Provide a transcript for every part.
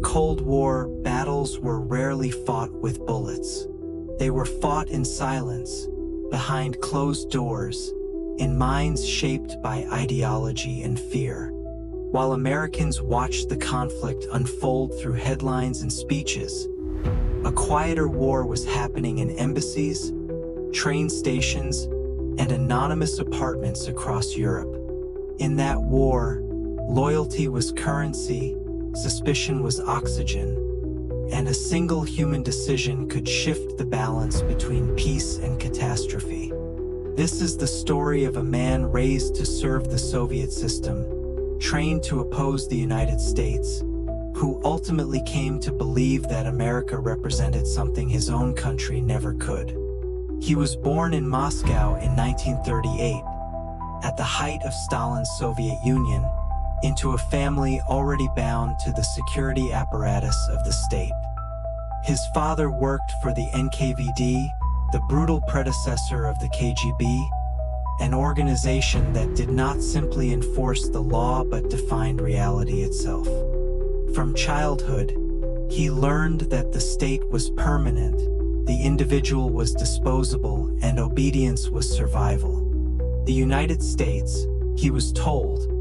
Cold War, battles were rarely fought with bullets. They were fought in silence, behind closed doors, in minds shaped by ideology and fear. While Americans watched the conflict unfold through headlines and speeches, a quieter war was happening in embassies, train stations, and anonymous apartments across Europe. In that war, loyalty was currency, suspicion was oxygen, and a single human decision could shift the balance between peace and catastrophe. This is the story of a man raised to serve the Soviet system, trained to oppose the United States, who ultimately came to believe that America represented something his own country never could. He was born in Moscow in 1938, at the height of Stalin's Soviet Union, into a family already bound to the security apparatus of the state. His father worked for the NKVD, the brutal predecessor of the KGB, an organization that did not simply enforce the law but defined reality itself. From childhood, he learned that the state was permanent, the individual was disposable, and obedience was survival. The United States, he was told,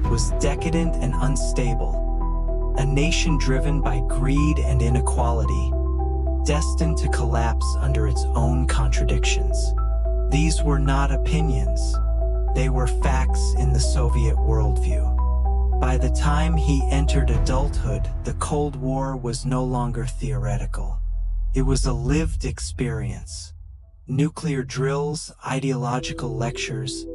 was decadent and unstable, a nation driven by greed and inequality, destined to collapse under its own contradictions. These were not opinions, they were facts in the Soviet worldview. By the time he entered adulthood, the Cold War was no longer theoretical. It was a lived experience. Nuclear drills, ideological lectures,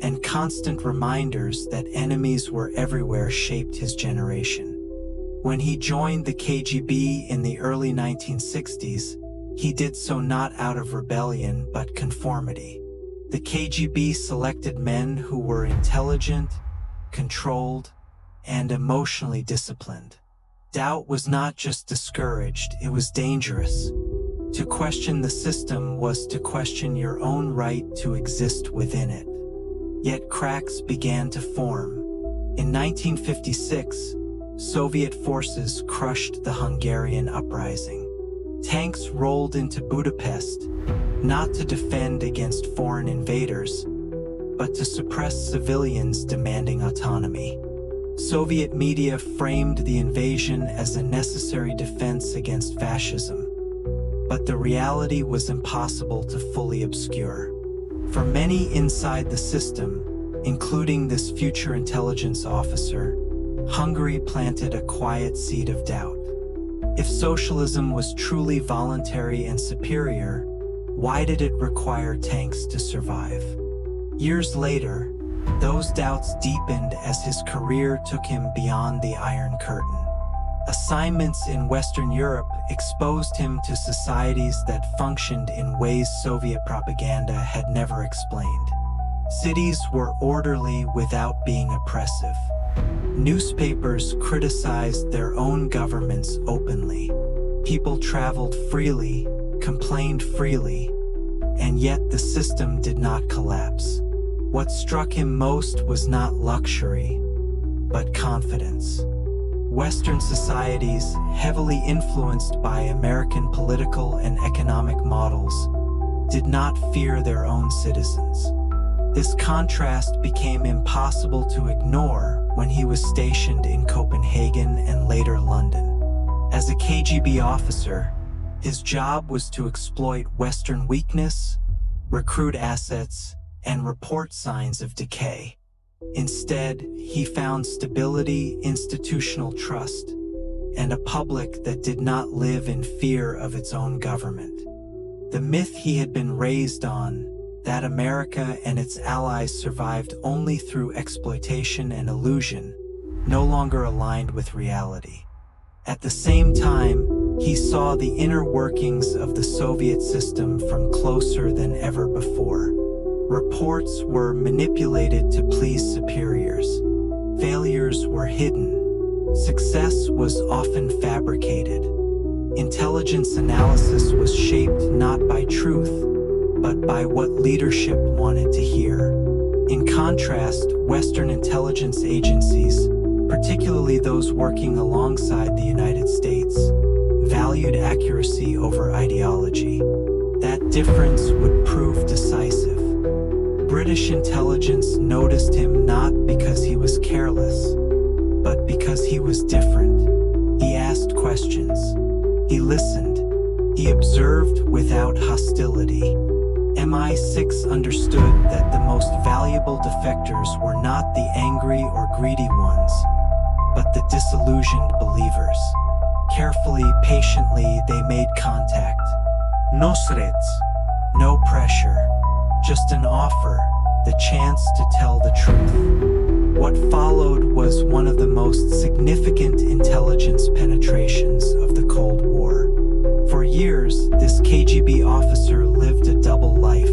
and constant reminders that enemies were everywhere shaped his generation. When he joined the KGB in the early 1960s, he did so not out of rebellion but conformity. The KGB selected men who were intelligent, controlled, and emotionally disciplined. Doubt was not just discouraged, it was dangerous. To question the system was to question your own right to exist within it. Yet cracks began to form. In 1956, Soviet forces crushed the Hungarian uprising. Tanks rolled into Budapest, not to defend against foreign invaders, but to suppress civilians demanding autonomy. Soviet media framed the invasion as a necessary defense against fascism, but the reality was impossible to fully obscure. For many inside the system, including this future intelligence officer, Hungary planted a quiet seed of doubt. If socialism was truly voluntary and superior, why did it require tanks to survive? Years later, those doubts deepened as his career took him beyond the Iron Curtain. Assignments in Western Europe exposed him to societies that functioned in ways Soviet propaganda had never explained. Cities were orderly without being oppressive. Newspapers criticized their own governments openly. People traveled freely, complained freely, and yet the system did not collapse. What struck him most was not luxury, but confidence. Western societies, heavily influenced by American political and economic models, did not fear their own citizens. This contrast became impossible to ignore when he was stationed in Copenhagen and later London. As a KGB officer, his job was to exploit Western weakness, recruit assets, and report signs of decay. Instead, he found stability, institutional trust, and a public that did not live in fear of its own government. The myth he had been raised on, that America and its allies survived only through exploitation and illusion, no longer aligned with reality. At the same time, he saw the inner workings of the Soviet system from closer than ever before. Reports were manipulated to please superiors. Failures were hidden. Success was often fabricated. Intelligence analysis was shaped not by truth, but by what leadership wanted to hear. In contrast, Western intelligence agencies, particularly those working alongside the United States, valued accuracy over ideology. That difference would prove decisive. British intelligence noticed him not because he was careless, but because he was different. He asked questions. He listened. He observed without hostility. MI6 understood that the most valuable defectors were not the angry or greedy ones, but the disillusioned believers. Carefully, patiently, they made contact. No threats, no pressure, just an offer, the chance to tell the truth. What followed was one of the most significant intelligence penetrations of the Cold War. For years, this KGB officer lived a double life,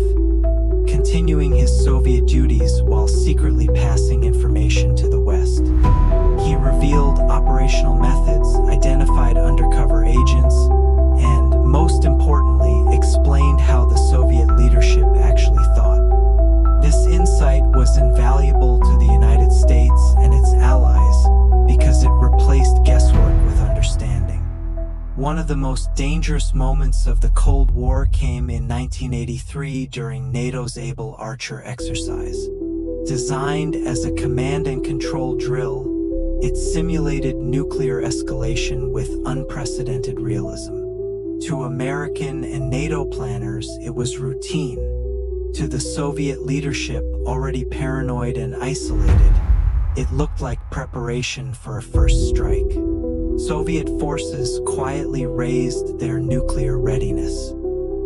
continuing his Soviet duties while secretly passing information to the West. He revealed operational methods, identified undercover agents, and, most importantly, explained how the Soviet leadership actually thought. This insight was invaluable to the United States and its allies because it replaced guesswork with understanding. One of the most dangerous moments of the Cold War came in 1983 during NATO's Able Archer exercise. Designed as a command and control drill, it simulated nuclear escalation with unprecedented realism. To American and NATO planners, it was routine. To the Soviet leadership, already paranoid and isolated, it looked like preparation for a first strike. Soviet forces quietly raised their nuclear readiness.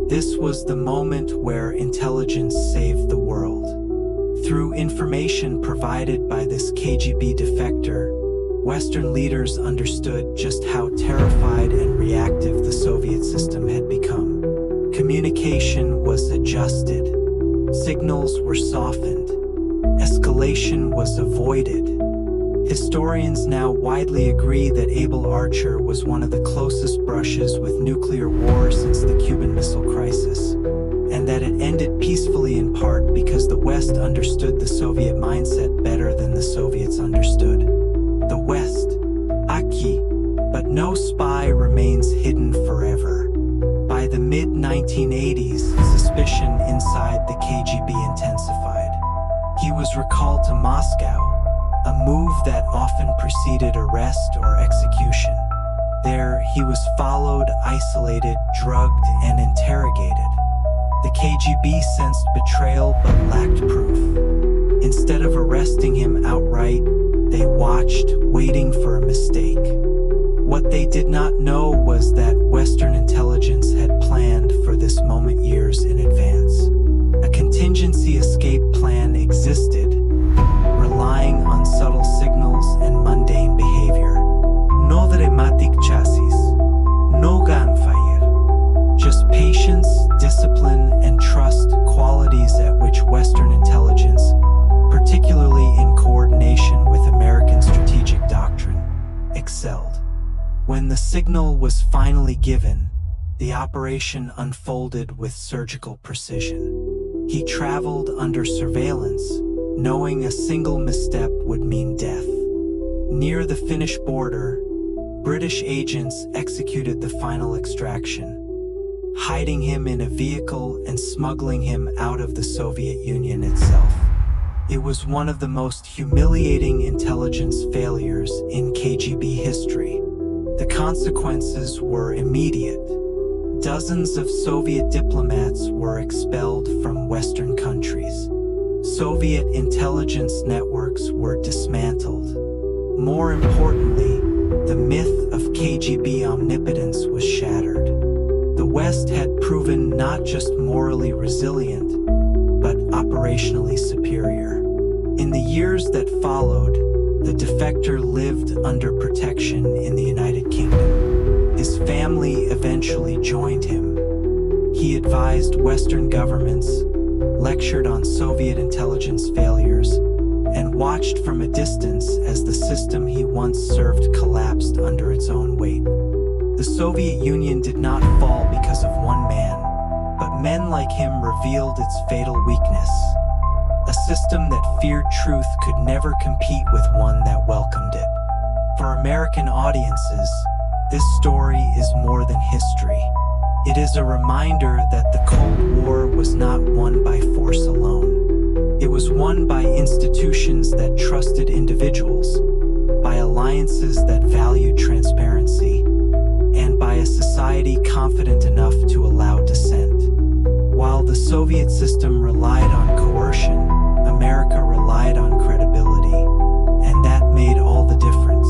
This was the moment where intelligence saved the world. Through information provided by this KGB defector, Western leaders understood just how terrified and reactive the Soviet system had become. Communication was adjusted. Signals were softened. Escalation was avoided. Historians now widely agree that Able Archer was one of the closest brushes with nuclear war since the Cuban Missile Crisis, and that it ended peacefully in part because the West understood the Soviet mindset better than the Soviets understood. The West, aquí, but no spy remains hidden forever. By the mid-1980s, suspicion inside the KGB intensified. He was recalled to Moscow, a move that often preceded arrest or execution. There, he was followed, isolated, drugged, and interrogated. The KGB sensed betrayal but lacked proof. Instead of arresting him outright, they watched, waiting for a mistake. What they did not know was that Western intelligence had planned for this moment years in advance. A contingency escape plan existed, relying on subtle signals and mundane behavior. No dramatic chassis, no gunfire. Just patience, discipline, and trust, qualities at which Western intelligence, particularly in coordination with American strategic doctrine, excelled. When the signal was finally given, the operation unfolded with surgical precision. He traveled under surveillance, knowing a single misstep would mean death. Near the Finnish border, British agents executed the final extraction, hiding him in a vehicle and smuggling him out of the Soviet Union itself. It was one of the most humiliating intelligence failures in KGB history. The consequences were immediate. Dozens of Soviet diplomats were expelled from Western countries. Soviet intelligence networks were dismantled. More importantly, the myth of KGB omnipotence was shattered. The West had proven not just morally resilient, but operationally superior. In the years that followed, the defector lived under protection in the United Kingdom. His family eventually joined him. He advised Western governments, lectured on Soviet intelligence failures, and watched from a distance as the system he once served collapsed under its own weight. The Soviet Union did not fall because of one man, but men like him revealed its fatal weakness. A system that feared truth could never compete with one that welcomed it. For American audiences, this story is more than history. It is a reminder that the Cold War was not won by force alone. It was won by institutions that trusted individuals, by alliances that valued transparency, and by a society confident enough to allow dissent. While the Soviet system relied on coercion, America relied on credibility, and that made all the difference.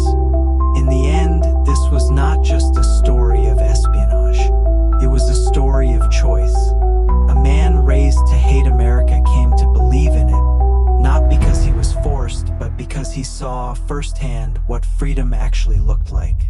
In the end, this was not just a story of espionage. It was a story of choice. A man raised to hate America came to believe in it, not because he was forced, but because he saw firsthand what freedom actually looked like.